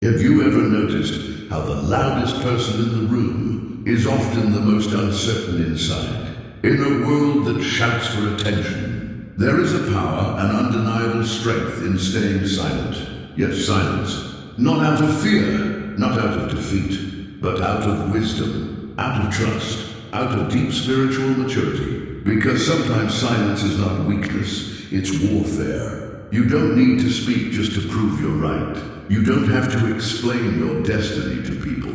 Have you ever noticed how the loudest person in the room is often the most uncertain inside? In a world that shouts for attention, there is a power and undeniable strength in staying silent. Yes, silence. Not out of fear, not out of defeat, but out of wisdom, out of trust, out of deep spiritual maturity. Because sometimes silence is not weakness, it's warfare. You don't need to speak just to prove you're right. You don't have to explain your destiny to people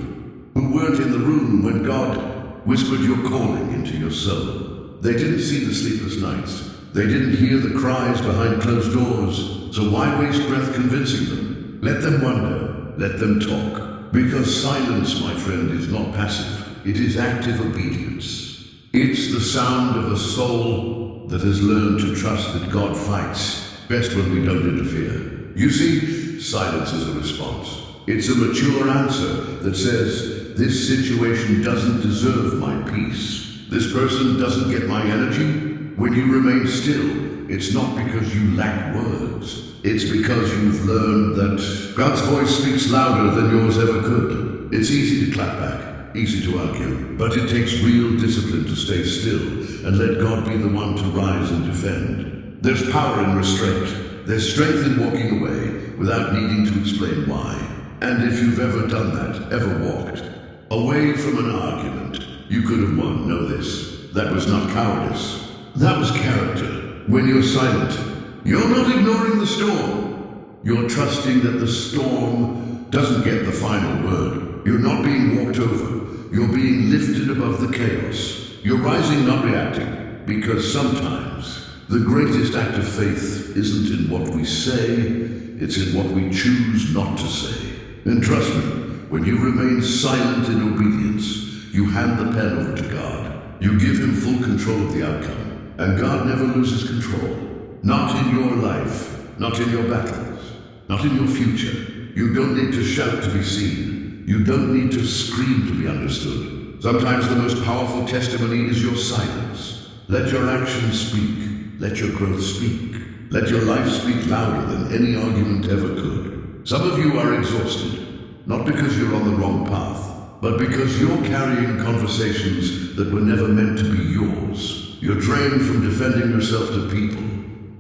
who weren't in the room when God whispered your calling into your soul. They didn't see the sleepless nights. They didn't hear the cries behind closed doors. So why waste breath convincing them? Let them wonder. Let them talk. Because silence, my friend, is not passive. It is active obedience. It's the sound of a soul that has learned to trust that God fights best when we don't interfere. You see, silence is a response. It's a mature answer that says, this situation doesn't deserve my peace. This person doesn't get my energy. When you remain still, it's not because you lack words. It's because you've learned that God's voice speaks louder than yours ever could. It's easy to clap back, easy to argue, but it takes real discipline to stay still and let God be the one to rise and defend. There's power in restraint. There's strength in walking away without needing to explain why. And if you've ever done that, ever walked away from an argument, you could have won. Know this. That was not cowardice. That was character. When you're silent, you're not ignoring the storm. You're trusting that the storm doesn't get the final word. You're not being walked over. You're being lifted above the chaos. You're rising, not reacting. Because sometimes the greatest act of faith isn't in what we say, it's in what we choose not to say. And trust me, when you remain silent in obedience, you hand the pen over to God. You give him full control of the outcome. And God never loses control. Not in your life, not in your battles, not in your future. You don't need to shout to be seen. You don't need to scream to be understood. Sometimes the most powerful testimony is your silence. Let your actions speak. Let your growth speak. Let your life speak louder than any argument ever could. Some of you are exhausted, not because you're on the wrong path, but because you're carrying conversations that were never meant to be yours. You're drained from defending yourself to people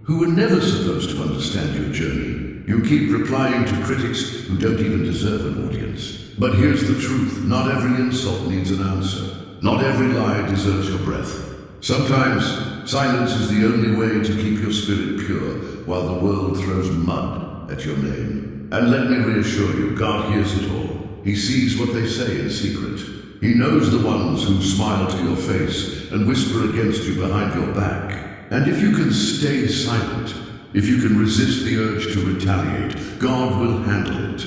who were never supposed to understand your journey. You keep replying to critics who don't even deserve an audience. But here's the truth. Not every insult needs an answer. Not every lie deserves your breath. Sometimes silence is the only way to keep your spirit pure while the world throws mud at your name. And let me reassure you, God hears it all. He sees what they say in secret. He knows the ones who smile to your face and whisper against you behind your back. And if you can stay silent, if you can resist the urge to retaliate, God will handle it.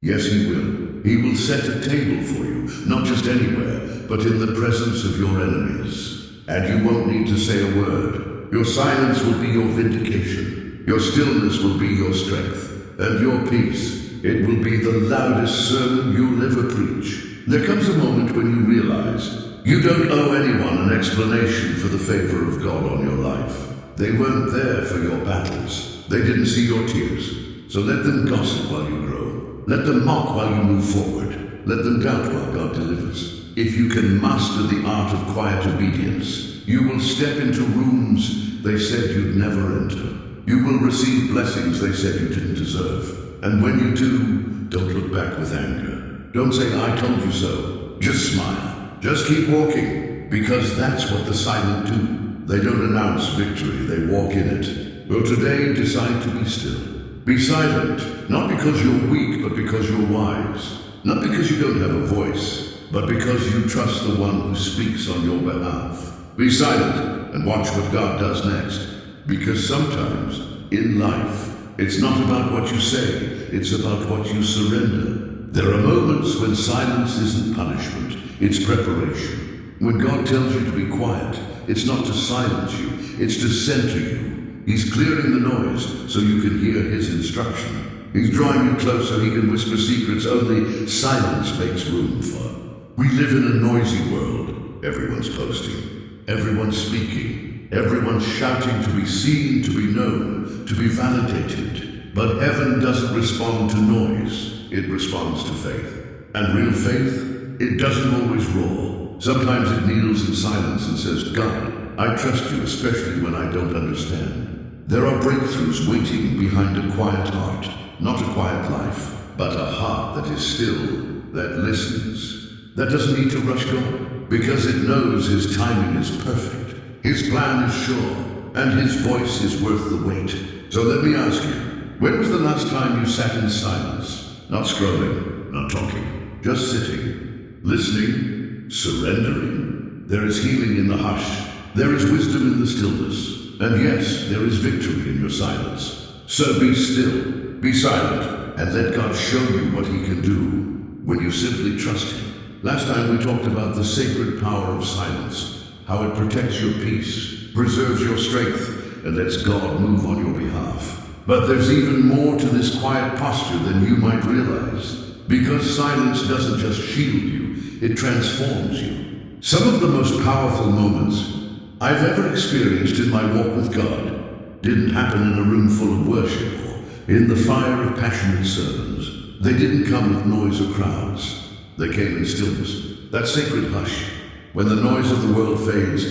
Yes, he will. He will set a table for you, not just anywhere, but in the presence of your enemies. And you won't need to say a word. Your silence will be your vindication. Your stillness will be your strength. And your peace, it will be the loudest sermon you'll ever preach. There comes a moment when you realize you don't owe anyone an explanation for the favor of God on your life. They weren't there for your battles. They didn't see your tears. So let them gossip while you grow. Let them mock while you move forward. Let them doubt while God delivers. If you can master the art of quiet obedience, you will step into rooms they said you'd never enter. You will receive blessings they said you didn't deserve. And when you do, don't look back with anger. Don't say, I told you so. Just smile. Just keep walking. Because that's what the silent do. They don't announce victory, they walk in it. Well, today, decide to be still. Be silent, not because you're weak, but because you're wise. Not because you don't have a voice, but because you trust the one who speaks on your behalf. Be silent and watch what God does next. Because sometimes, in life, it's not about what you say, it's about what you surrender. There are moments when silence isn't punishment, it's preparation. When God tells you to be quiet, it's not to silence you, it's to center you. He's clearing the noise so you can hear his instruction. He's drawing you close so he can whisper secrets only silence makes room for. We live in a noisy world. Everyone's posting, everyone's speaking, everyone's shouting to be seen, to be known, to be validated. But heaven doesn't respond to noise. it responds to faith. And real faith, it doesn't always roar. Sometimes it kneels in silence and says, God, I trust you, especially when I don't understand. There are breakthroughs waiting behind a quiet heart, not a quiet life, but a heart that is still, that listens, that doesn't need to rush God, because it knows His timing is perfect. His plan is sure, and His voice is worth the wait. So let me ask you, when was the last time you sat in silence? Not scrolling, not talking, just sitting, listening, surrendering. There is healing in the hush. There is wisdom in the stillness. And yes, there is victory in your silence. So be still, be silent, and let God show you what He can do when you simply trust Him. Last time we talked about the sacred power of silence, how it protects your peace, preserves your strength, and lets God move on your behalf. But there's even more to this quiet posture than you might realize. Because silence doesn't just shield you, it transforms you. Some of the most powerful moments I've ever experienced in my walk with God didn't happen in a room full of worship or in the fire of passionate sermons. They didn't come with noise or crowds. They came in stillness, that sacred hush, when the noise of the world fades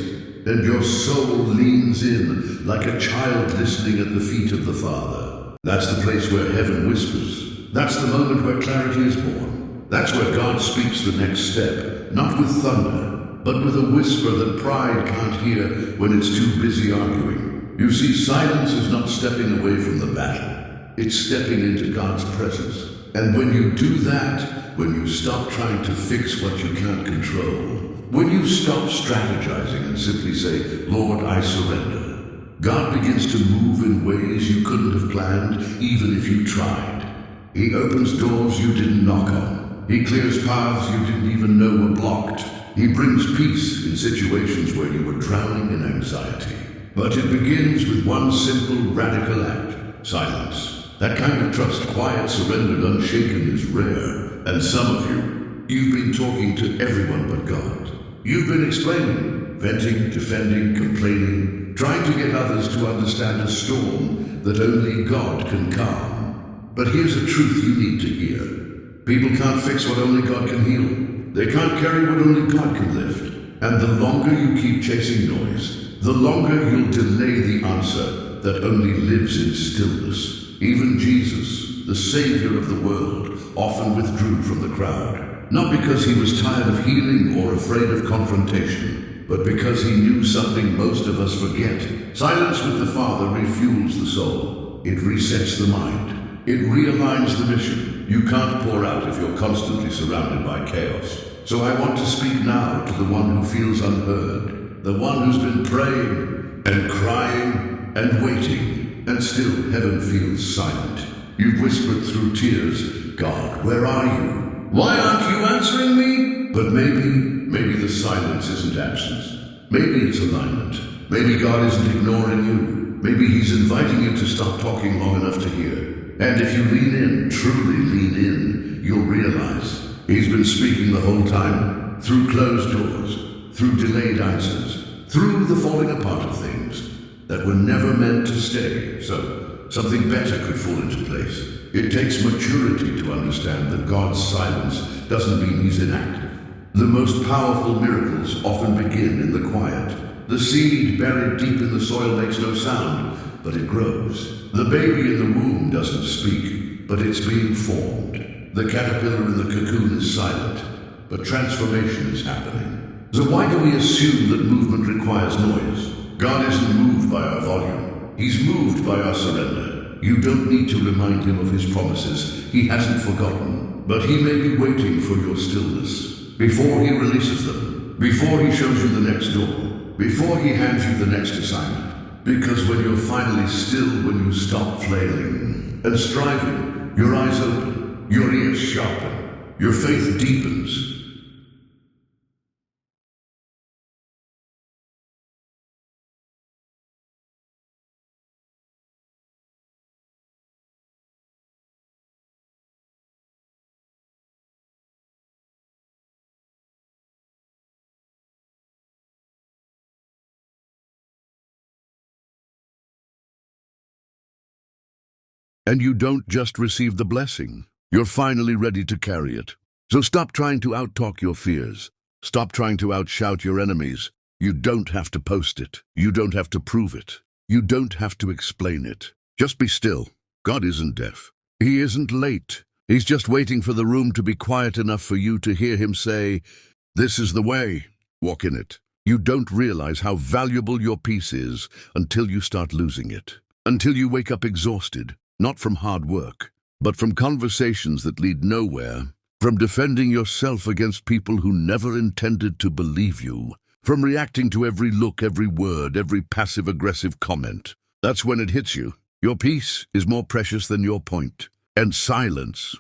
and your soul leans in like a child listening at the feet of the Father. That's the place where heaven whispers. That's the moment where clarity is born. That's where God speaks the next step, not with thunder, but with a whisper that pride can't hear when it's too busy arguing. You see, silence is not stepping away from the battle. It's stepping into God's presence. And when you do that, when you stop trying to fix what you can't control, when you stop strategizing and simply say, Lord, I surrender, God begins to move in ways you couldn't have planned, even if you tried. He opens doors you didn't knock on. He clears paths you didn't even know were blocked. He brings peace in situations where you were drowning in anxiety. But it begins with one simple, radical act: silence. That kind of trust, quiet, surrendered, unshaken, is rare. And some of you've been talking to everyone but God. You've been explaining, venting, defending, complaining, trying to get others to understand a storm that only God can calm. But here's a truth you need to hear. People can't fix what only God can heal. They can't carry what only God can lift. And the longer you keep chasing noise, the longer you'll delay the answer that only lives in stillness. Even Jesus, the Savior of the world, often withdrew from the crowd. Not because He was tired of healing or afraid of confrontation, but because He knew something most of us forget. Silence with the Father refuels the soul. It resets the mind. It realigns the mission. You can't pour out if you're constantly surrounded by chaos. So I want to speak now to the one who feels unheard, the one who's been praying and crying and waiting, and still heaven feels silent. You've whispered through tears, God, where are you? Why aren't you answering me? But maybe the silence isn't absence. Maybe it's alignment. Maybe God isn't ignoring you. Maybe He's inviting you to stop talking long enough to hear. And if you lean in, truly lean in, you'll realize He's been speaking the whole time, through closed doors, through delayed answers, through the falling apart of things that were never meant to stay, so something better could fall into place. It takes maturity to understand that God's silence doesn't mean He's inactive. The most powerful miracles often begin in the quiet. The seed buried deep in the soil makes no sound, but it grows. The baby in the womb doesn't speak, but it's being formed. The caterpillar in the cocoon is silent, but transformation is happening. So why do we assume that movement requires noise? God isn't moved by our volume. He's moved by our surrender. You don't need to remind Him of His promises. He hasn't forgotten. But He may be waiting for your stillness. Before He releases them. Before He shows you the next door. Before He hands you the next assignment. Because when you're finally still, when you stop flailing and striving, your eyes open, your ears sharpen, your faith deepens. And you don't just receive the blessing. you're finally ready to carry it. So stop trying to outtalk your fears. Stop trying to outshout your enemies. You don't have to post it. You don't have to prove it. You don't have to explain it. Just be still. God isn't deaf. He isn't late. He's just waiting for the room to be quiet enough for you to hear him say, "This is the way. Walk in it." You don't realize how valuable your peace is until you start losing it. Until you wake up exhausted, not from hard work, but from conversations that lead nowhere, from defending yourself against people who never intended to believe you, from reacting to every look, every word, every passive-aggressive comment. That's when it hits you. Your peace is more precious than your point. And silence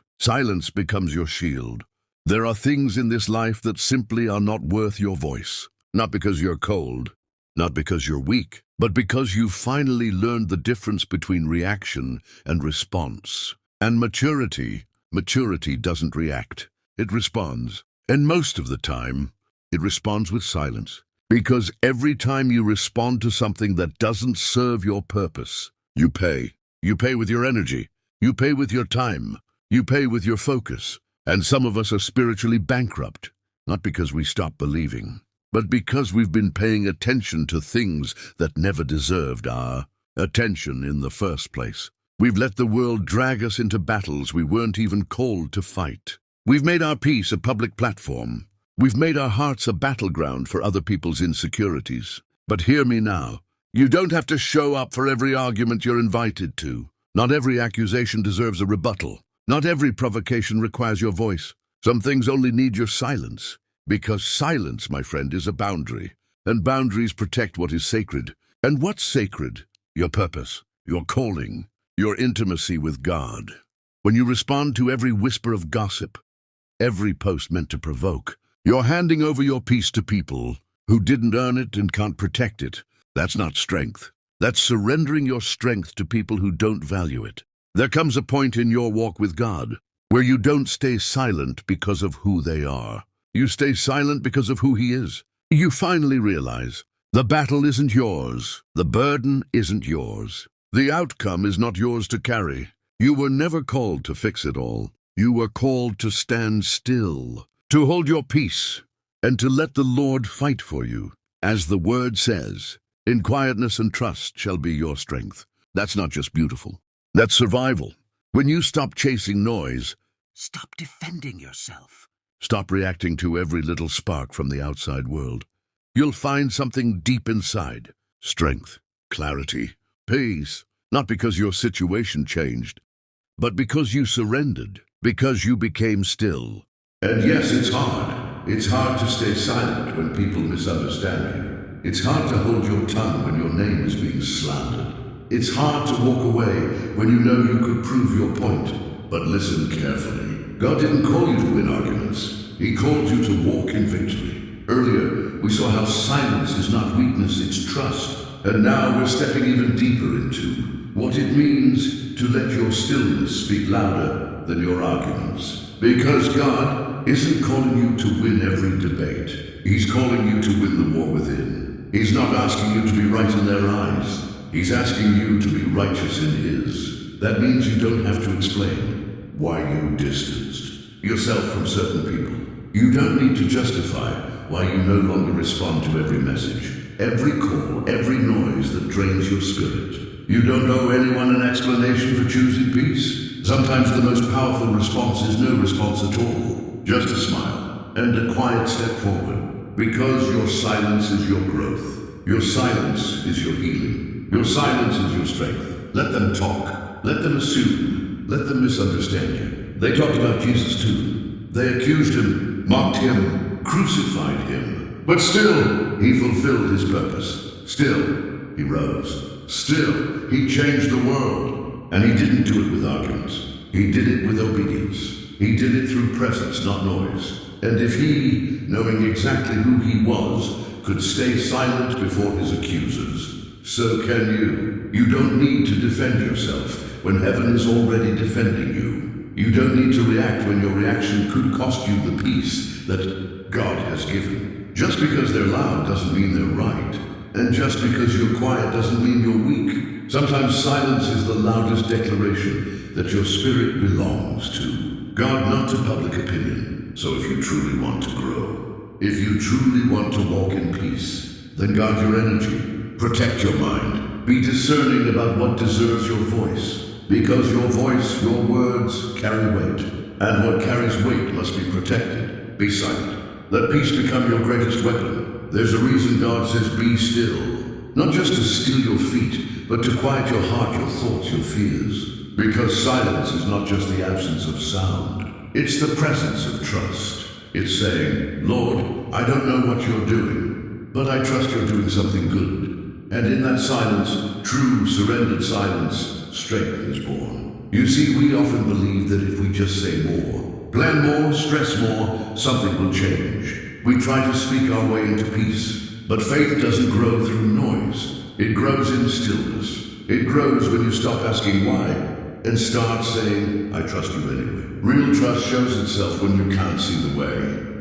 becomes your shield. There are things in this life that simply are not worth your voice. Not because you're cold, not because you're weak, but because you've finally learned the difference between reaction and response. And maturity doesn't react. It responds. And most of the time, it responds with silence. Because every time you respond to something that doesn't serve your purpose, you pay. You pay with your energy. You pay with your time. You pay with your focus. And some of us are spiritually bankrupt, not because we stop believing, but because we've been paying attention to things that never deserved our attention in the first place. We've let the world drag us into battles we weren't even called to fight. We've made our peace a public platform. We've made our hearts a battleground for other people's insecurities. But hear me now. You don't have to show up for every argument you're invited to. Not every accusation deserves a rebuttal. Not every provocation requires your voice. Some things only need your silence. Because silence, my friend, is a boundary. And boundaries protect what is sacred. And what's sacred? Your purpose, your calling, your intimacy with God. When you respond to every whisper of gossip, every post meant to provoke, you're handing over your peace to people who didn't earn it and can't protect it. That's not strength. That's surrendering your strength to people who don't value it. There comes a point in your walk with God where you don't stay silent because of who they are. You stay silent because of who He is. You finally realize the battle isn't yours. The burden isn't yours. The outcome is not yours to carry. You were never called to fix it all. You were called to stand still, to hold your peace, and to let the Lord fight for you. As the Word says, in quietness and trust shall be your strength. That's not just beautiful. That's survival. When you stop chasing noise, stop defending yourself. Stop reacting to every little spark from the outside world. You'll find something deep inside. Strength, clarity, peace. Not because your situation changed, but because you surrendered, because you became still. And yes, it's hard. It's hard to stay silent when people misunderstand you. It's hard to hold your tongue when your name is being slandered. It's hard to walk away when you know you could prove your point. But listen carefully. God didn't call you to win arguments. He called you to walk in victory. Earlier, we saw how silence is not weakness, it's trust. And now we're stepping even deeper into what it means to let your stillness speak louder than your arguments. Because God isn't calling you to win every debate. He's calling you to win the war within. He's not asking you to be right in their eyes. He's asking you to be righteous in His. That means you don't have to explain why you distanced yourself from certain people. You don't need to justify why you no longer respond to every message, every call, every noise that drains your spirit. You don't owe anyone an explanation for choosing peace. Sometimes the most powerful response is no response at all. Just a smile and a quiet step forward. Because your silence is your growth. Your silence is your healing. Your silence is your strength. Let them talk. Let them assume. Let them misunderstand you. They talked about Jesus too. They accused Him, mocked Him, crucified Him. But still, He fulfilled His purpose. Still, He rose. Still, He changed the world. And He didn't do it with arguments. He did it with obedience. He did it through presence, not noise. And if He, knowing exactly who He was, could stay silent before His accusers, so can you. You don't need to defend yourself when heaven is already defending you. You don't need to react when your reaction could cost you the peace that God has given. Just because they're loud doesn't mean they're right. And just because you're quiet doesn't mean you're weak. Sometimes silence is the loudest declaration that your spirit belongs to God not to public opinion. So if you truly want to grow, if you truly want to walk in peace, then guard your energy, protect your mind, be discerning about what deserves your voice. Because your voice, your words carry weight, and what carries weight must be protected. Be silent. Let peace become your greatest weapon. There's a reason God says be still. Not just to still your feet, but to quiet your heart, your thoughts, your fears. Because silence is not just the absence of sound. It's the presence of trust. It's saying, Lord, I don't know what you're doing, but I trust you're doing something good. And in that silence, true surrendered silence, strength is born. You see, we often believe that if we just say more, plan more, stress more, something will change. We try to speak our way into peace, but faith doesn't grow through noise. It grows in stillness. It grows when you stop asking why and start saying, I trust you anyway. Real trust shows itself when you can't see the way,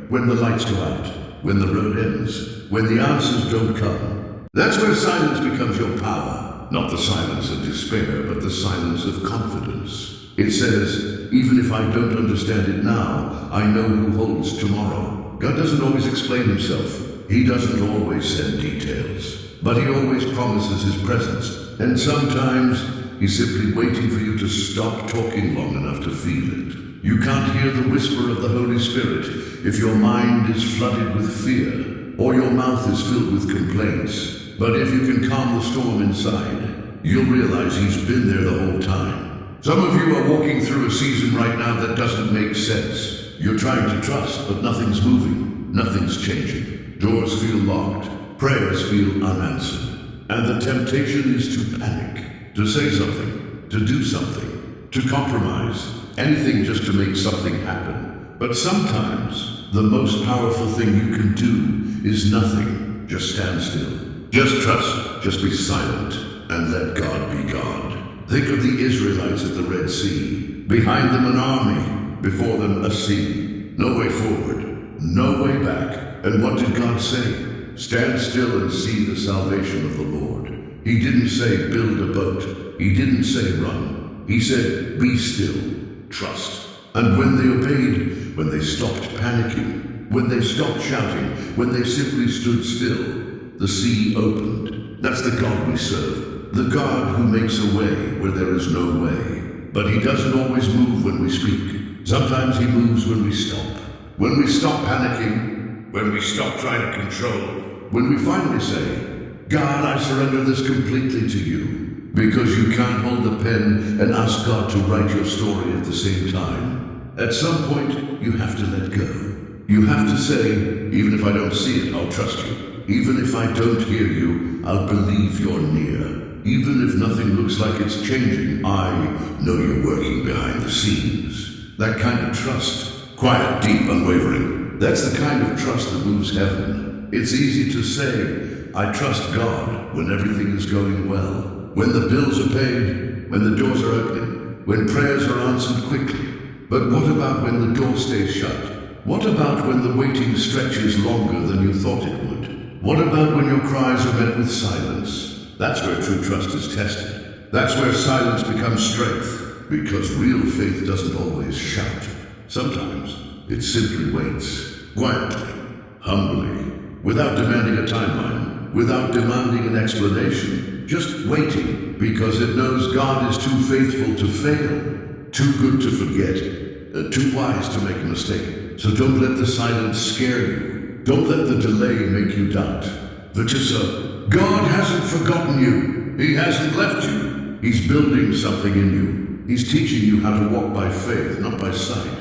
when the lights go out, when the road ends, when the answers don't come. That's where silence becomes your power. Not the silence of despair, but the silence of confidence. It says, even if I don't understand it now, I know who holds tomorrow. God doesn't always explain himself. He doesn't always send details. But he always promises his presence. And sometimes he's simply waiting for you to stop talking long enough to feel it. You can't hear the whisper of the Holy Spirit if your mind is flooded with fear, or your mouth is filled with complaints. But if you can calm the storm inside, you'll realize he's been there the whole time. Some of you are walking through a season right now that doesn't make sense. You're trying to trust, but nothing's moving, nothing's changing. Doors feel locked, prayers feel unanswered. And the temptation is to panic, to say something, to do something, to compromise, anything just to make something happen. But sometimes, the most powerful thing you can do is nothing. Just stand still. Just trust, just be silent, and let God be God. Think of the Israelites at the Red Sea. Behind them an army, before them a sea. No way forward, no way back. And what did God say? Stand still and see the salvation of the Lord. He didn't say build a boat. He didn't say run. He said be still, trust. And when they obeyed, when they stopped panicking, when they stopped shouting, when they simply stood still, the sea opened. That's the God we serve. The God who makes a way where there is no way. But he doesn't always move when we speak. Sometimes he moves when we stop. When we stop panicking, when we stop trying to control, when we finally say, God, I surrender this completely to you. Because you can't hold the pen and ask God to write your story at the same time. At some point, you have to let go. You have to say, even if I don't see it, I'll trust you. Even if I don't hear you, I'll believe you're near. Even if nothing looks like it's changing, I know you're working behind the scenes. That kind of trust, quiet, deep, unwavering, that's the kind of trust that moves heaven. It's easy to say, I trust God when everything is going well, when the bills are paid, when the doors are opening, when prayers are answered quickly. But what about when the door stays shut? What about when the waiting stretches longer than you thought it would? What about when your cries are met with silence? That's where true trust is tested. That's where silence becomes strength, because real faith doesn't always shout. Sometimes it simply waits, quietly, humbly, without demanding a timeline, without demanding an explanation, just waiting, because it knows God is too faithful to fail, too good to forget, too wise to make a mistake. So don't let the silence scare you. Don't let the delay make you doubt. Vitissa, God hasn't forgotten you. He hasn't left you. He's building something in you. He's teaching you how to walk by faith, not by sight.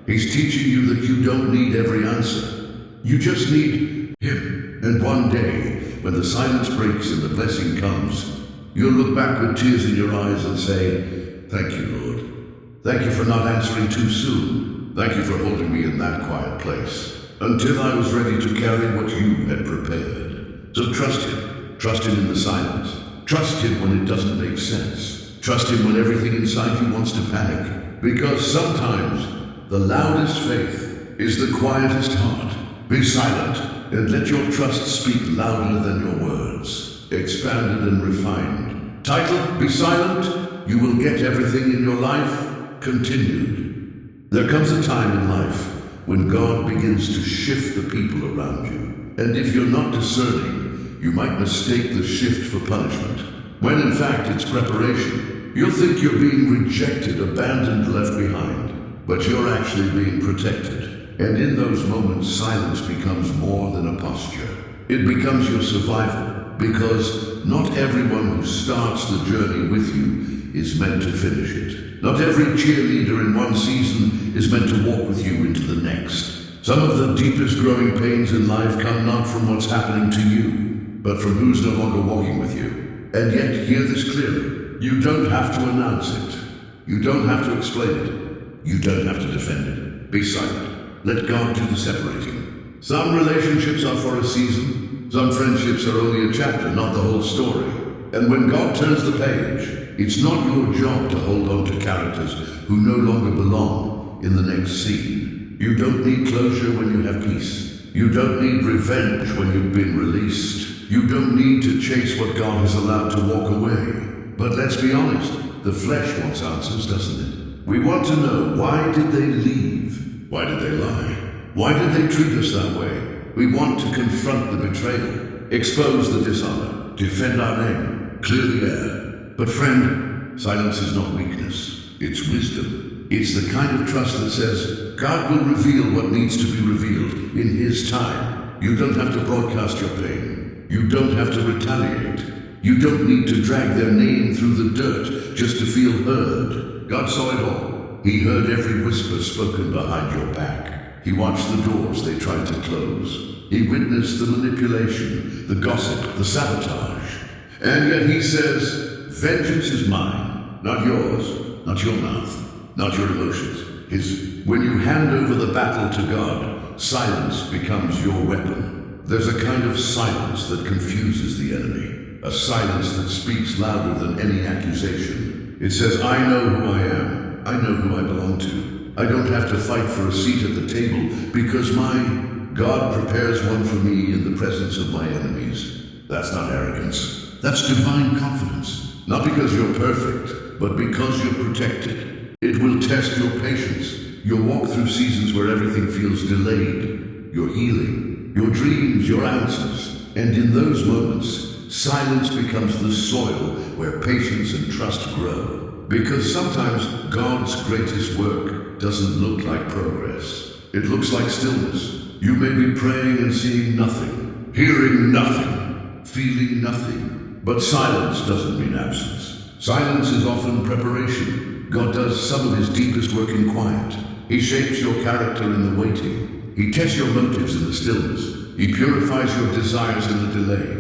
He's teaching you that you don't need every answer. You just need him. And one day, when the silence breaks and the blessing comes, you'll look back with tears in your eyes and say, thank you, Lord. Thank you for not answering too soon. Thank you for holding me in that quiet place, until I was ready to carry what you had prepared. So trust him in the silence. Trust him when it doesn't make sense. Trust him when everything inside you wants to panic. Because sometimes the loudest faith is the quietest heart. Be silent and let your trust speak louder than your words. Expanded and refined. Title, Be Silent, You Will Get Everything in Your Life, continued. There comes a time in life when God begins to shift the people around you. And if you're not discerning, you might mistake the shift for punishment, when in fact it's preparation. You'll think you're being rejected, abandoned, left behind, but you're actually being protected. And in those moments, silence becomes more than a posture. It becomes your survival, because not everyone who starts the journey with you is meant to finish it. Not every cheerleader in one season is meant to walk with you into the next. Some of the deepest growing pains in life come not from what's happening to you, but from who's no longer walking with you. And yet, hear this clearly. You don't have to announce it. You don't have to explain it. You don't have to defend it. Be silent. Let God do the separating. Some relationships are for a season. Some friendships are only a chapter, not the whole story. And when God turns the page, it's not your job to hold on to characters who no longer belong in the next scene. You don't need closure when you have peace. You don't need revenge when you've been released. You don't need to chase what God has allowed to walk away. But let's be honest, the flesh wants answers, doesn't it? We want to know, why did they leave? Why did they lie? Why did they treat us that way? We want to confront the betrayal, expose the dishonor, defend our name, clear the air. But friend, silence is not weakness, it's wisdom. It's the kind of trust that says, God will reveal what needs to be revealed in His time. You don't have to broadcast your pain. You don't have to retaliate. You don't need to drag their name through the dirt just to feel heard. God saw it all. He heard every whisper spoken behind your back. He watched the doors they tried to close. He witnessed the manipulation, the gossip, the sabotage. And yet He says, vengeance is mine, not yours, not your mouth, not your emotions. His. When you hand over the battle to God, silence becomes your weapon. There's a kind of silence that confuses the enemy, a silence that speaks louder than any accusation. It says, I know who I am. I know who I belong to. I don't have to fight for a seat at the table because my God prepares one for me in the presence of my enemies. That's not arrogance. That's divine confidence. Not because you're perfect, but because you're protected. It will test your patience. You'll walk through seasons where everything feels delayed. Your healing, your dreams, your answers. And in those moments, silence becomes the soil where patience and trust grow. Because sometimes God's greatest work doesn't look like progress. It looks like stillness. You may be praying and seeing nothing, hearing nothing, feeling nothing. But silence doesn't mean absence. Silence is often preparation. God does some of His deepest work in quiet. He shapes your character in the waiting. He tests your motives in the stillness. He purifies your desires in the delay.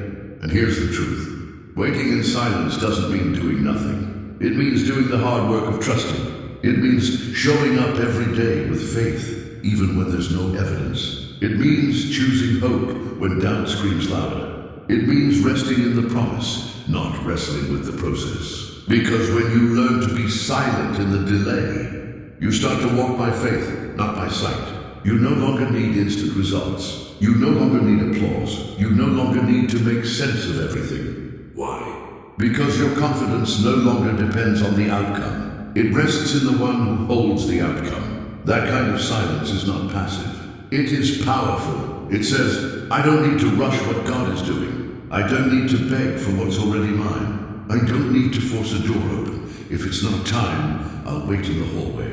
And here's the truth. Waiting in silence doesn't mean doing nothing. It means doing the hard work of trusting. It means showing up every day with faith, even when there's no evidence. It means choosing hope when doubt screams louder. It means resting in the promise, not wrestling with the process. Because when you learn to be silent in the delay, you start to walk by faith, not by sight. You no longer need instant results. You no longer need applause. You no longer need to make sense of everything. Why? Because your confidence no longer depends on the outcome. It rests in the one who holds the outcome. That kind of silence is not passive. It is powerful. It says, I don't need to rush what God is doing. I don't need to beg for what's already mine. I don't need to force a door open. If it's not time, I'll wait in the hallway.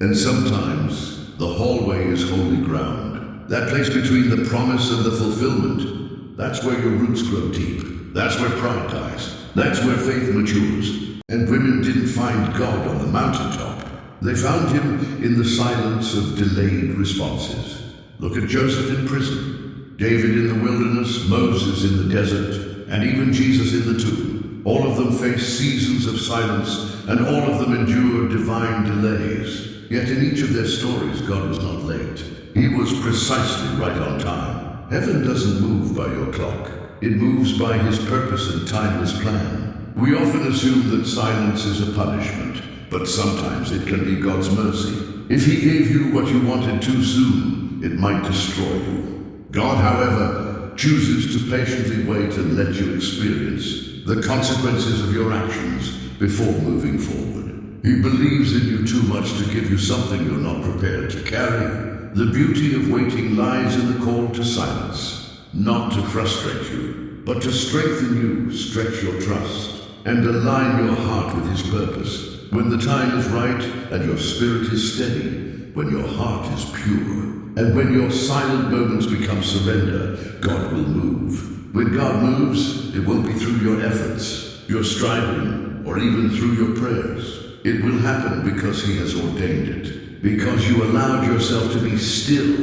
And sometimes, the hallway is holy ground. That place between the promise and the fulfillment. That's where your roots grow deep. That's where pride dies. That's where faith matures. And women didn't find God on the mountaintop. They found Him in the silence of delayed responses. Look at Joseph in prison, David in the wilderness, Moses in the desert, and even Jesus in the tomb. All of them faced seasons of silence, and all of them endured divine delays. Yet in each of their stories, God was not late. He was precisely right on time. Heaven doesn't move by your clock. It moves by His purpose and timeless plan. We often assume that silence is a punishment, but sometimes it can be God's mercy. If He gave you what you wanted too soon, it might destroy you. God, however, chooses to patiently wait and let you experience the consequences of your actions before moving forward. He believes in you too much to give you something you're not prepared to carry. The beauty of waiting lies in the call to silence, not to frustrate you, but to strengthen you, stretch your trust, and align your heart with His purpose. When the time is right and your spirit is steady, when your heart is pure, and when your silent moments become surrender, God will move. When God moves, it won't be through your efforts, your striving, or even through your prayers. It will happen because He has ordained it, because you allowed yourself to be still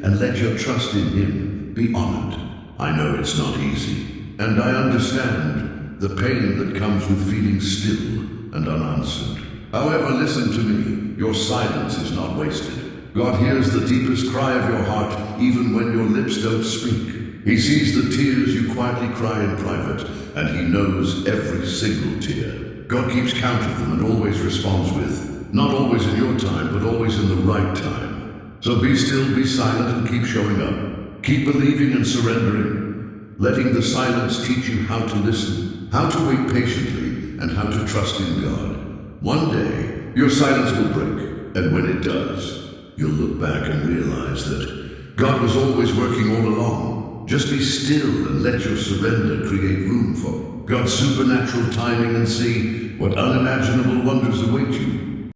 and let your trust in Him be honored. I know it's not easy, and I understand the pain that comes with feeling still and unanswered. However, listen to me, your silence is not wasted. God hears the deepest cry of your heart even when your lips don't speak. He sees the tears you quietly cry in private, and He knows every single tear. God keeps count of them and always responds with, not always in your time, but always in the right time. So be still, be silent, and keep showing up. Keep believing and surrendering, letting the silence teach you how to listen, how to wait patiently, and how to trust in God. One day, your silence will break, and when it does, you'll look back and realize that God was always working all along. Just be still and let your surrender create room for God's supernatural timing and see what unimaginable wonders await you.